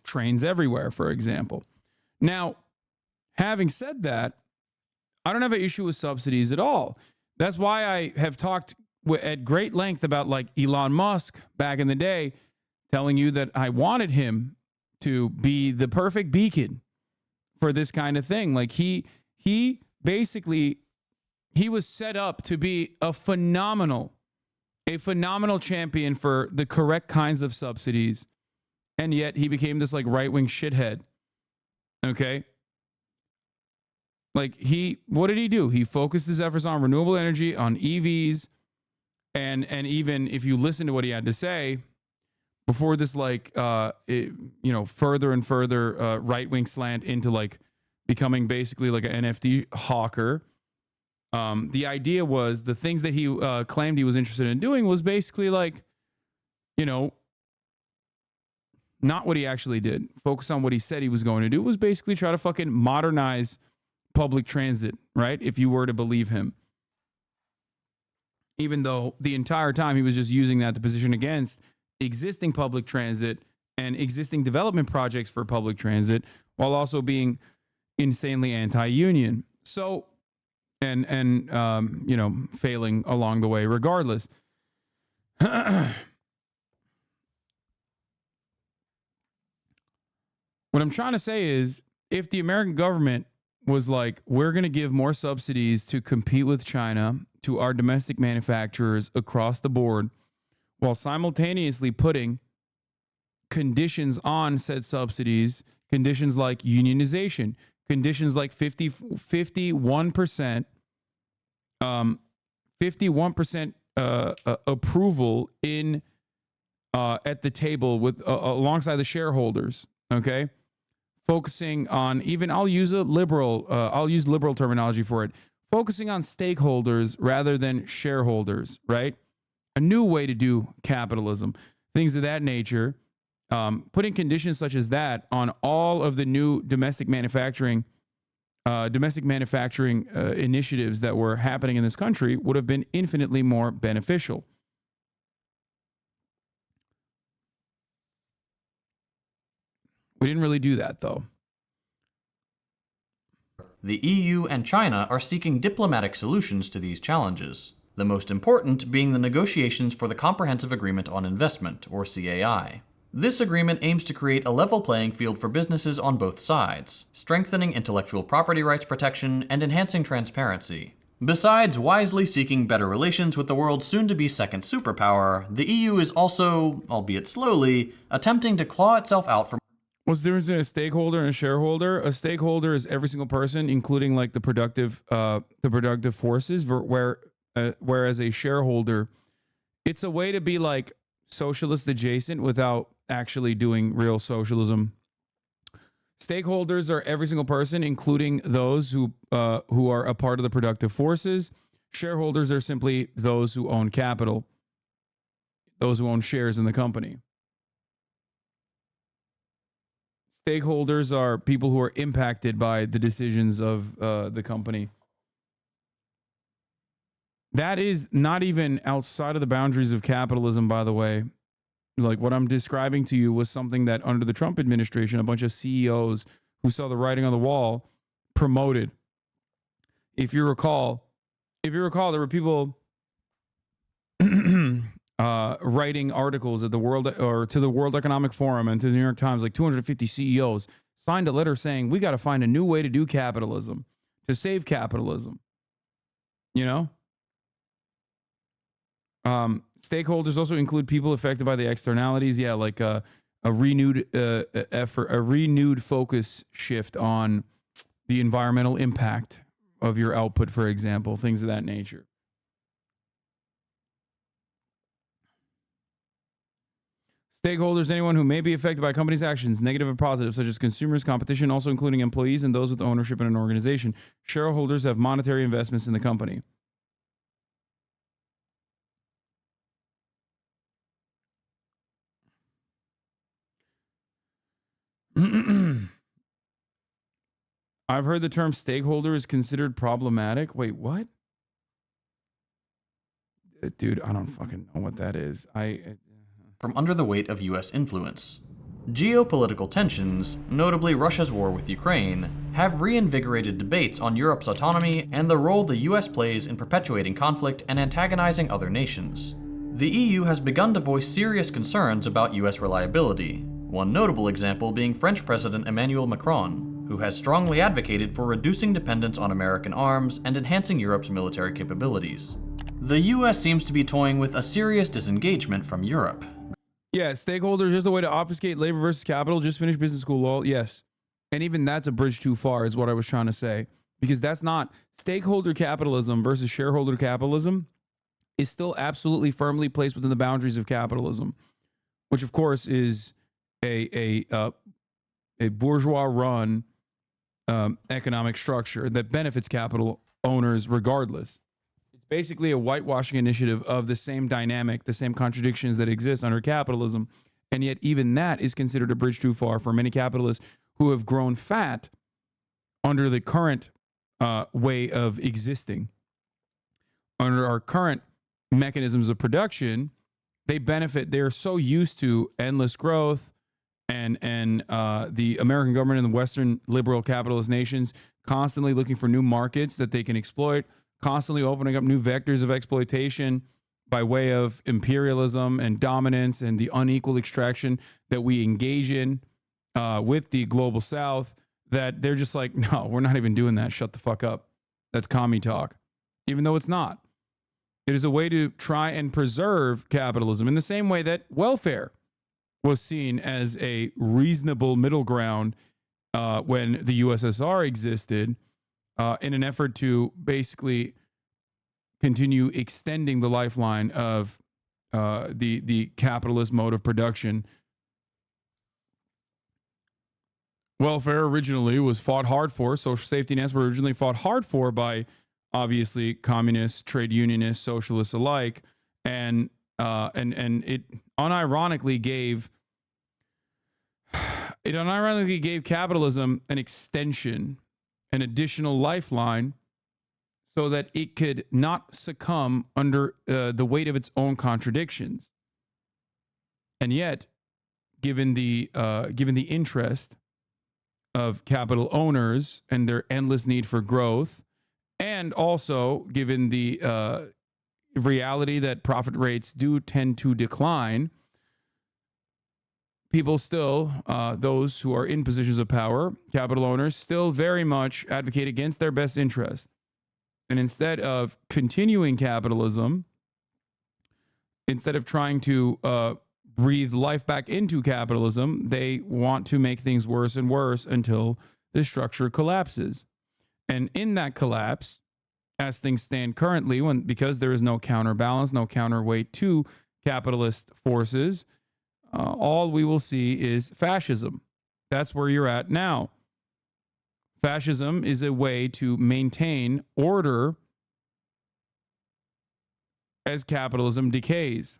Trains everywhere, for example. Now, having said that, I don't have an issue with subsidies at all. That's why I have talked at great length about like Elon Musk back in the day, telling you that I wanted him to be the perfect beacon for this kind of thing. Like he basically, he was set up to be a phenomenal champion for the correct kinds of subsidies. And yet he became this like right-wing shithead. Okay. Like what did he do? He focused his efforts on renewable energy, on EVs. And even if you listen to what he had to say before this, like, further and further right-wing slant into like becoming basically like an NFT hawker. The idea was the things that he claimed he was interested in doing was basically like, not what he actually did. Focus on what he said he was going to do was basically try to fucking modernize public transit, right? If you were to believe him. Even though the entire time he was just using that to position against existing public transit and existing development projects for public transit, while also being insanely anti-union. So, and failing along the way regardless. What I'm trying to say is, if the American government was like, we're going to give more subsidies to compete with China to our domestic manufacturers across the board, while simultaneously putting conditions on said subsidies, conditions like unionization, conditions like 51% 51% approval in at the table with alongside the shareholders. Okay, focusing on even I'll use liberal terminology for it. Focusing on stakeholders rather than shareholders. Right, a new way to do capitalism. Things of that nature. Putting conditions such as that on all of the new domestic manufacturing initiatives that were happening in this country would have been infinitely more beneficial. We didn't really do that, though. The EU and China are seeking diplomatic solutions to these challenges, the most important being the negotiations for the Comprehensive Agreement on Investment, or CAI. This agreement aims to create a level playing field for businesses on both sides, strengthening intellectual property rights protection and enhancing transparency. Besides wisely seeking better relations with the world's soon-to-be second superpower, the EU is also, albeit slowly, attempting to claw itself out from... What's the difference between a stakeholder and a shareholder? A stakeholder is every single person, including like the productive forces, whereas a shareholder, it's a way to be like socialist adjacent without actually doing real socialism. Stakeholders are every single person, including those who are a part of the productive forces. Shareholders are simply those who own capital, those who own shares in the company. Stakeholders are people who are impacted by the decisions of the company. That is not even outside of the boundaries of capitalism, by the way. Like what I'm describing to you was something that under the Trump administration, a bunch of CEOs who saw the writing on the wall promoted. If you recall, there were people writing articles at the World Economic Forum and to the New York Times, like 250 CEOs signed a letter saying, we got to find a new way to do capitalism, to save capitalism. You know? Stakeholders also include people affected by the externalities. Yeah, like a renewed effort, a renewed focus shift on the environmental impact of your output, for example, things of that nature. Stakeholders, anyone who may be affected by a company's actions, negative or positive, such as consumers, competition, also including employees and those with ownership in an organization. Shareholders have monetary investments in the company. I've heard the term stakeholder is considered problematic. Wait, what? Dude, I don't fucking know what that is. From under the weight of US influence. Geopolitical tensions, notably Russia's war with Ukraine, have reinvigorated debates on Europe's autonomy and the role the US plays in perpetuating conflict and antagonizing other nations. The EU has begun to voice serious concerns about US reliability, one notable example being French President Emmanuel Macron, who has strongly advocated for reducing dependence on American arms and enhancing Europe's military capabilities. The US seems to be toying with a serious disengagement from Europe. Yeah, stakeholders, just a way to obfuscate labor versus capital. Just finished business school, lol. Yes. And even that's a bridge too far is what I was trying to say. Because that's not stakeholder capitalism versus shareholder capitalism is still absolutely firmly placed within the boundaries of capitalism, which of course is a bourgeois-run economic structure that benefits capital owners regardless. It's basically a whitewashing initiative of the same dynamic, the same contradictions that exist under capitalism, and yet even that is considered a bridge too far for many capitalists who have grown fat under the current way of existing. Under our current mechanisms of production, they benefit. They're so used to endless growth and the American government and the Western liberal capitalist nations constantly looking for new markets that they can exploit, constantly opening up new vectors of exploitation by way of imperialism and dominance and the unequal extraction that we engage in with the global South, that they're just like, no, we're not even doing that. Shut the fuck up. That's commie talk, even though it's not. It is a way to try and preserve capitalism in the same way that welfare was seen as a reasonable middle ground when the USSR existed in an effort to basically continue extending the lifeline of the capitalist mode of production. Welfare originally was fought hard for. Social safety nets were originally fought hard for by obviously communists, trade unionists, socialists alike, and it unironically gave capitalism an extension, an additional lifeline, so that it could not succumb under the weight of its own contradictions. And yet, given the interest of capital owners and their endless need for growth, and also given the reality that profit rates do tend to decline, people still, those who are in positions of power, capital owners, still very much advocate against their best interest. And instead of continuing capitalism, instead of trying to breathe life back into capitalism, they want to make things worse and worse until the structure collapses. And in that collapse, as things stand currently, because there is no counterbalance, no counterweight to capitalist forces, all we will see is fascism. That's where you're at now. Fascism is a way to maintain order as capitalism decays.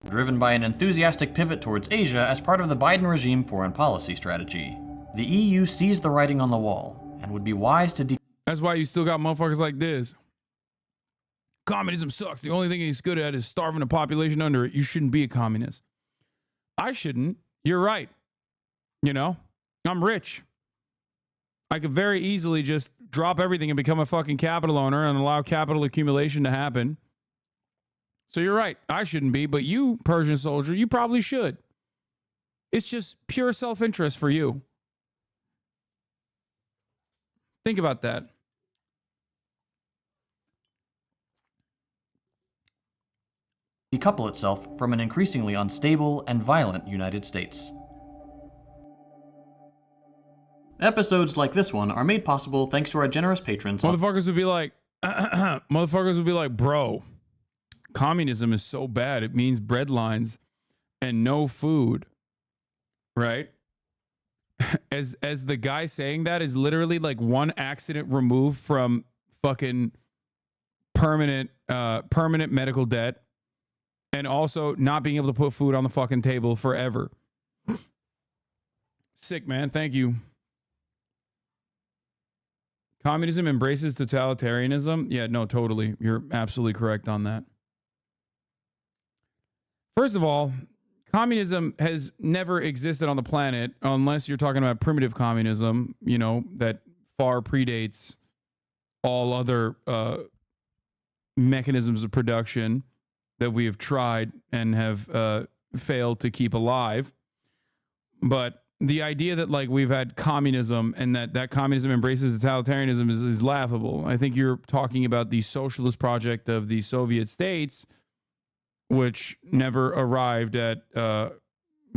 Driven by an enthusiastic pivot towards Asia as part of the Biden regime foreign policy strategy, the EU sees the writing on the wall and would be wise to That's why you still got motherfuckers like this. Communism sucks. The only thing he's good at is starving the population under it. You shouldn't be a communist. I shouldn't. You're right. You know, I'm rich. I could very easily just drop everything and become a fucking capital owner and allow capital accumulation to happen. So you're right. I shouldn't be, but you, Persian soldier, you probably should. It's just pure self-interest for you. Think about that. decouple itself from an increasingly unstable and violent United States. Episodes like this one are made possible thanks to our generous patrons. Motherfuckers would be like, bro, communism is so bad. It means bread lines and no food, right? As the guy saying that is literally like one accident removed from fucking permanent medical debt, and also not being able to put food on the fucking table forever. Sick, man. Thank you. Communism embraces totalitarianism. Yeah, no, totally. You're absolutely correct on that. First of all, communism has never existed on the planet unless you're talking about primitive communism, you know, that far predates all other mechanisms of production that we have tried and have failed to keep alive. But the idea that like we've had communism and that communism embraces totalitarianism is laughable. I think you're talking about the socialist project of the Soviet states, which never arrived at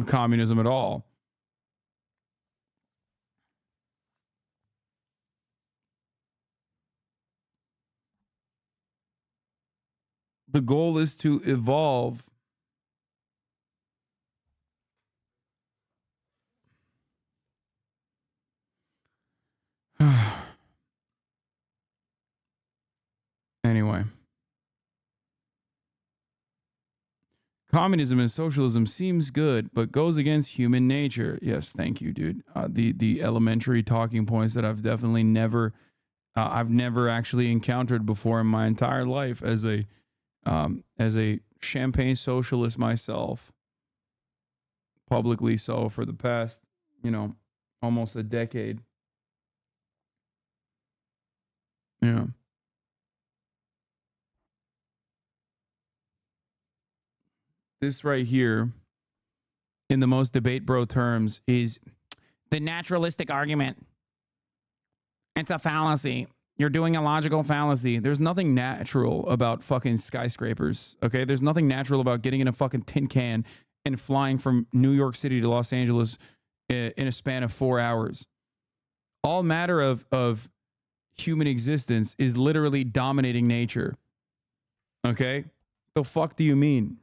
communism at all. The goal is to evolve anyway. Communism and socialism seems good, but goes against human nature. Yes, thank you, dude. The elementary talking points that I've definitely never actually encountered before in my entire life as a champagne socialist myself, publicly so for the past, almost a decade. Yeah. This right here, in the most debate bro terms, is the naturalistic argument. It's a fallacy. You're doing a logical fallacy. There's nothing natural about fucking skyscrapers, okay? There's nothing natural about getting in a fucking tin can and flying from New York City to Los Angeles in a span of 4 hours. All matter of human existence is literally dominating nature. Okay? The fuck do you mean?